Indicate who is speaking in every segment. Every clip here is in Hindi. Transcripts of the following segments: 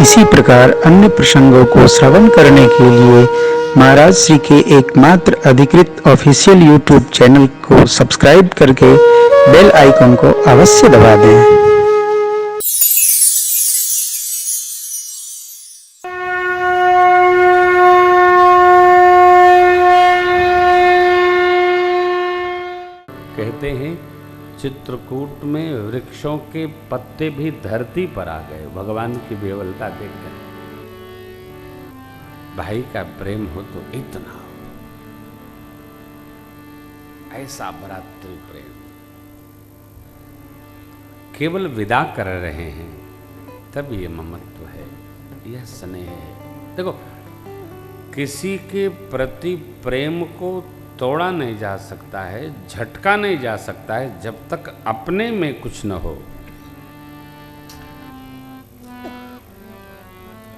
Speaker 1: इसी प्रकार अन्य प्रसंगों को श्रवण करने के लिए महाराज श्री के एकमात्र अधिकृत ऑफिशियल यूट्यूब चैनल को सब्सक्राइब करके बेल आइकन को अवश्य दबा दें।
Speaker 2: कहते हैं चित्रकूट में वृक्षों के पत्ते भी धरती पर आ गए भगवान की बेवलता देखकर। भाई का प्रेम हो तो इतना हो, ऐसा भ्रातृ प्रेम। केवल विदा कर रहे हैं तब ये ममत्व है, यह स्नेह है। देखो, किसी के प्रति प्रेम को तोड़ा नहीं जा सकता है, झटका नहीं जा सकता है जब तक अपने में कुछ न हो,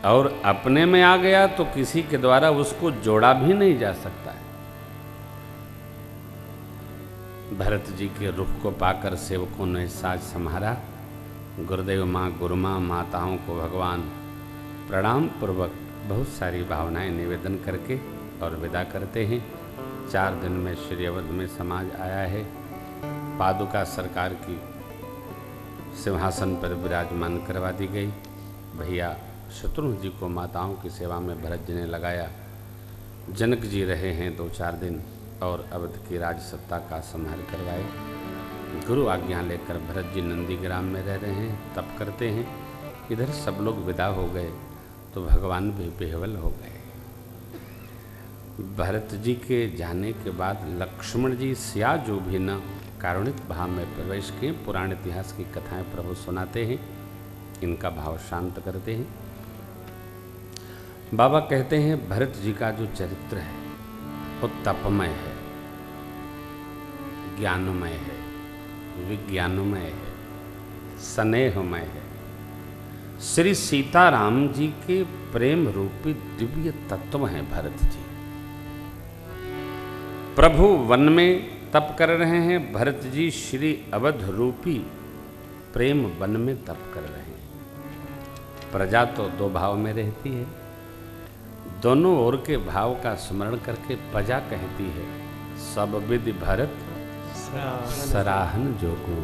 Speaker 2: और अपने में आ गया तो किसी के द्वारा उसको जोड़ा भी नहीं जा सकता है। भरत जी के रुख को पाकर सेवकों ने साज संहारा। गुरुदेव माँ गुरुमाँ माताओं को भगवान प्रणाम पूर्वक बहुत सारी भावनाएं निवेदन करके और विदा करते हैं। 4 दिन में श्री अवध में समाज आया है। पादुका सरकार की सिंहासन पर विराजमान करवा दी गई। भैया शत्रुघ्न जी को माताओं की सेवा में भरत जी ने लगाया। जनक जी रहे हैं 2-4 दिन और अवध की राज सत्ता का संहार करवाए। गुरु आज्ञा लेकर भरत जी नंदीग्राम में रह रहे हैं, तप करते हैं। इधर सब लोग विदा हो गए तो भगवान भी बेहवल हो गए। भरत जी के जाने के बाद लक्ष्मण जी सिया जो भी न कारुणिक भाव में प्रवेश किए। पुराण इतिहास की कथाएं प्रभु सुनाते हैं, इनका भाव शांत करते हैं। बाबा कहते हैं भरत जी का जो चरित्र है वो तपमय है, ज्ञानमय है, विज्ञानमय है, स्नेहमय है। श्री सीताराम जी के प्रेम रूपी दिव्य तत्व हैं भरत जी। प्रभु वन में तप कर रहे हैं, भरत जी श्री अवध रूपी प्रेम वन में तप कर रहे हैं। प्रजा तो 2 भाव में रहती है, दोनों ओर के भाव का स्मरण करके प्रजा कहती है सब विधि भरत सराहन जोगु।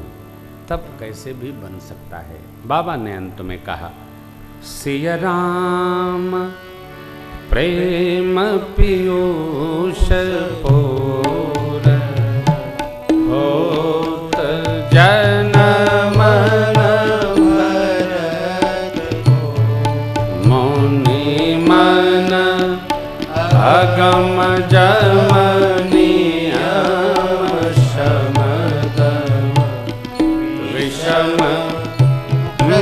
Speaker 2: तब कैसे भी बन सकता है। बाबा ने अंत में कहा सिया राम प्रेम पीयूष पूर होत जन मन भरत मुनि मन अगम जमनीय शमदम विषम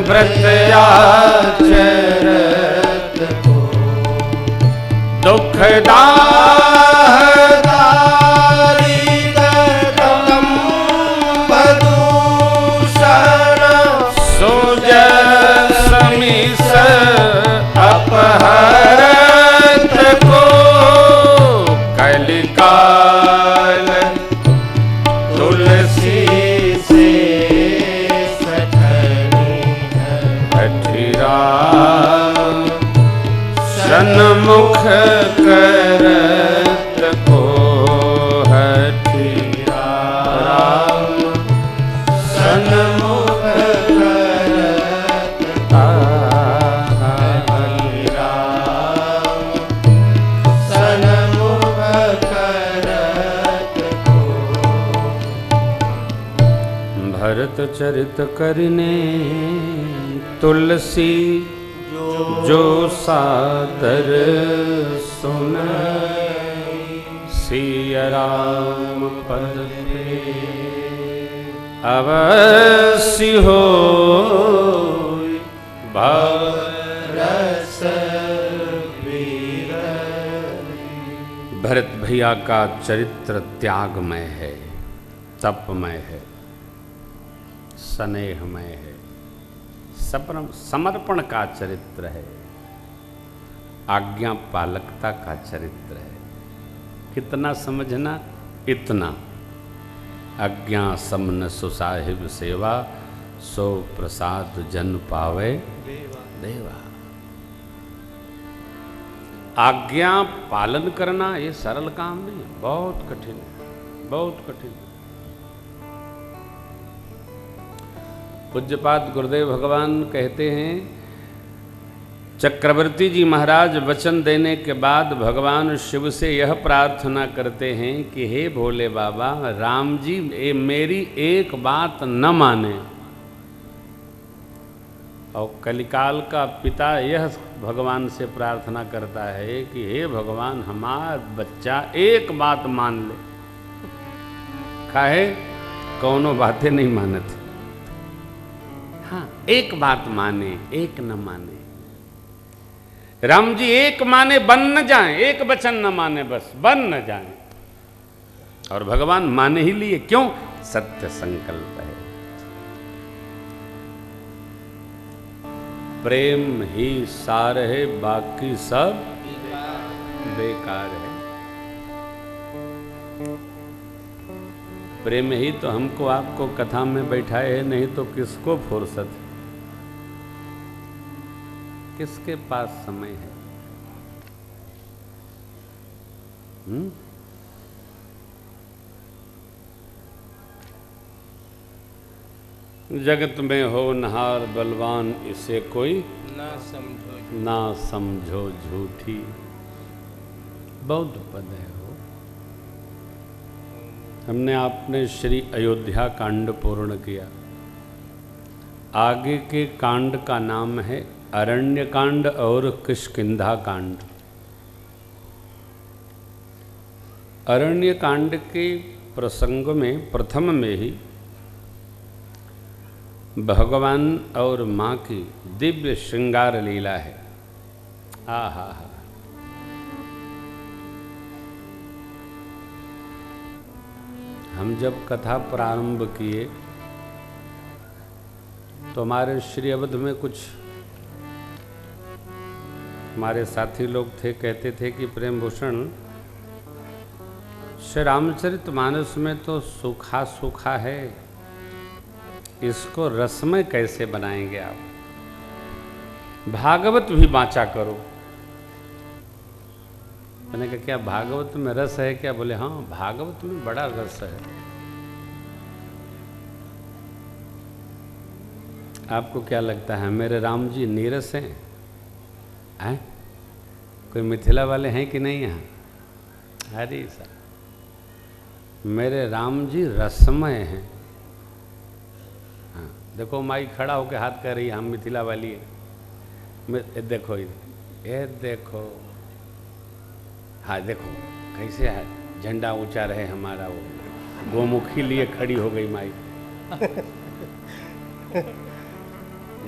Speaker 2: व्रत आचरत दुखदारी दम भदूषण सुज समीस अपहरत को कलिकाल तुलसी से सखनी हठिरा सन्मुख करत को हठिया राम सन्मुख करत हठिया सन्मुख करत को। भरत चरित करने तुलसी जो सादर सुनाई सिया राम पद पे अवश्य हो भरस वीर। भरत भैया का चरित्र त्यागमय है, तपमय है, स्नेहमय है, समर्पण का चरित्र है, आज्ञा पालकता का चरित्र है। कितना समझना, इतना आज्ञा समन सुसाहिब सेवा, सो प्रसाद जन पावे देवा। आज्ञा पालन करना ये सरल काम नहीं है, बहुत कठिन है, बहुत कठिन है। पूज्यपाद गुरुदेव भगवान कहते हैं, चक्रवर्ती जी महाराज वचन देने के बाद भगवान शिव से यह प्रार्थना करते हैं कि हे भोले बाबा, राम जी मेरी एक बात न माने। और कलिकाल का पिता यह भगवान से प्रार्थना करता है कि हे भगवान, हमारा बच्चा एक बात मान ले। काहे कौनो बातें नहीं मानत, हाँ एक बात माने, एक न माने। राम जी एक माने बन न जाए, एक वचन न माने बस बन न जाए। और भगवान माने ही लिए, क्यों? सत्य संकल्प है। प्रेम ही सार है, बाकी सब बेकार है। प्रेम ही तो हमको आपको कथा में बैठाए है, नहीं तो किसको फुर्सत, किसके पास समय है? जगत में हो नहार बलवान, इसे कोई ना समझो झूठी। बौद्ध पद है वो। हमने आपने श्री अयोध्या कांड पूर्ण किया। आगे के कांड का नाम है अरण्य कांड और किष्किंधा कांड। अरण्य कांड के प्रसंग में प्रथम में ही भगवान और माँ की दिव्य श्रृंगार लीला है। आहा हा। हम जब कथा प्रारंभ किए तो हमारे श्री अवध में कुछ हमारे साथी लोग थे, कहते थे कि प्रेम भूषण, श्री रामचरितमानस में तो सूखा सूखा है, इसको रसमय कैसे बनाएंगे आप? भागवत भी बाँचा करो। मैंने कहा क्या भागवत में रस है क्या? बोले हाँ, भागवत में बड़ा रस है। आपको क्या लगता है मेरे राम जी नीरस हैं? हैं? कोई मिथिला वाले हैं कि नहीं यहाँ? अरे साहब, मेरे राम जी रसमय हैं। हाँ, देखो माई खड़ा होकर हाथ कर रही है, हम मिथिला वाली है। देखो ये देखो, हाँ देखो कैसे है, झंडा ऊंचा रहे हमारा। वो गोमुखी लिए खड़ी हो गई माई।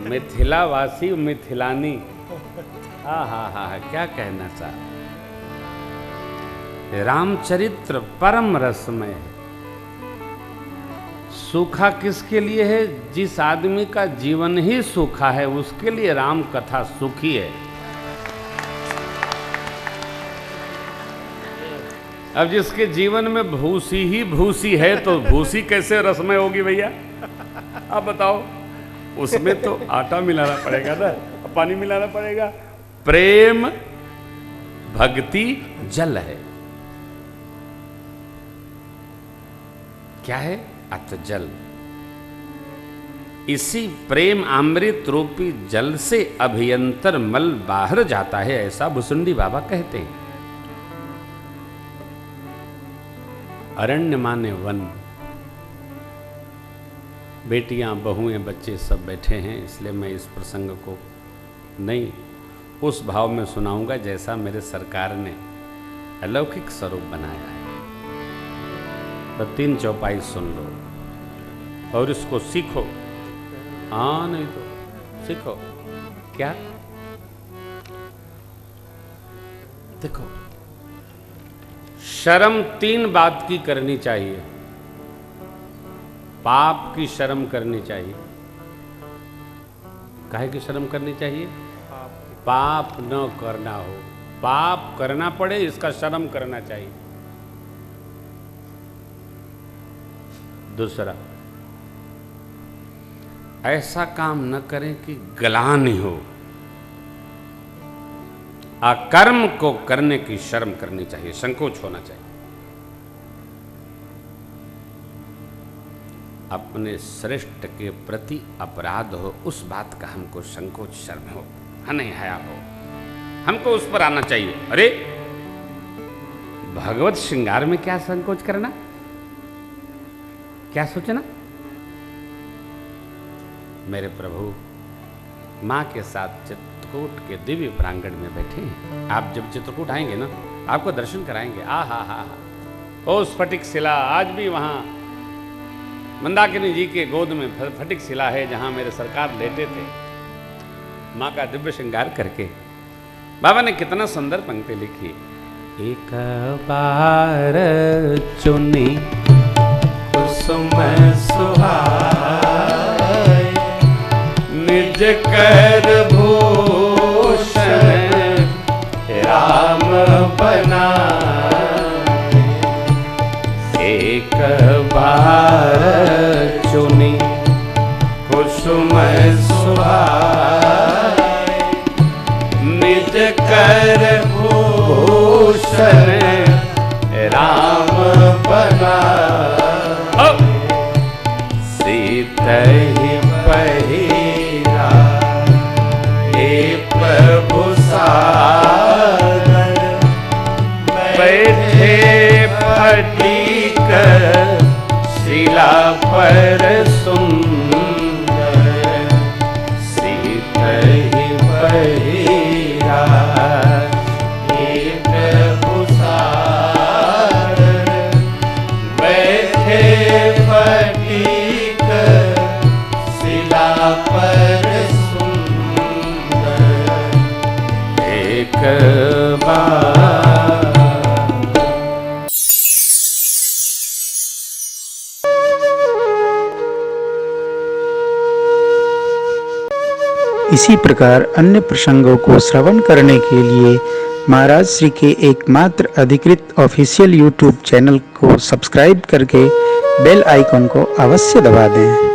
Speaker 2: मिथिलावासी मिथिलानी, हा हा हा, क्या कहना चाह। रामचरित्र परम रसमय है। सूखा किसके लिए है? जिस आदमी का जीवन ही सूखा है उसके लिए राम कथा सुखी है। अब जिसके जीवन में भूसी ही भूसी है तो भूसी कैसे रसमय होगी भैया? आप बताओ। उसमें तो आटा मिलाना पड़ेगा ना, पानी मिलाना पड़ेगा। प्रेम भक्ति जल है। क्या है? अतजल। इसी प्रेम अमृत रूपी जल से अभियंतर मल बाहर जाता है, ऐसा भुसुंडी बाबा कहते हैं। अरण्य माने वन। बेटियां बहुएं बच्चे सब बैठे हैं, इसलिए मैं इस प्रसंग को नहीं उस भाव में सुनाऊंगा जैसा मेरे सरकार ने अलौकिक स्वरूप बनाया है। तो 3 चौपाई सुन लो और इसको सीखो। हाँ नहीं तो सीखो क्या? देखो, शर्म 3 बात की करनी चाहिए। पाप की शर्म करनी चाहिए। काहे की शर्म करनी चाहिए? पाप न करना हो, पाप करना पड़े इसका शर्म करना चाहिए। दूसरा, ऐसा काम न करें कि ग्लानि हो। अकर्म को करने की शर्म करनी चाहिए, संकोच होना चाहिए। अपने श्रेष्ठ के प्रति अपराध हो, उस बात का हमको संकोच शर्म हो, हने हया हो, हमको उस पर आना चाहिए। अरे भगवत श्रृंगार में क्या संकोच करना, क्या सोचना। मेरे प्रभु मां के साथ चित्रकूट के दिव्य प्रांगण में बैठे हैं। आप जब चित्रकूट आएंगे ना, आपको दर्शन कराएंगे। आ हा हा हा, ओ स्फटिक शिला, आज भी वहां मंदाकिनी जी के गोद में फटिक शिला है, जहां मेरे सरकार लेटे थे मां का दिव्य श्रृंगार करके। बाबा ने कितना सुंदर पंक्ति लिखी, एक बार चुनी कुसुम सुहाए, निज कर भूषण राम बनाए। एक बार चुनी कुसुम सुहाए, निज कर भूषण राम बनाए। सीता ही पहिरा हे प्रभु सागर, बैठे फटीक शिला पर सुंदर। सीता ही पहिरा हे प्रभु सागर, बैठे फटीक शिला पर सुंदर। एक बार
Speaker 1: इसी प्रकार अन्य प्रसंगों को श्रवण करने के लिए महाराज श्री के एकमात्र अधिकृत ऑफिशियल यूट्यूब चैनल को सब्सक्राइब करके बेल आइकन को अवश्य दबा दें।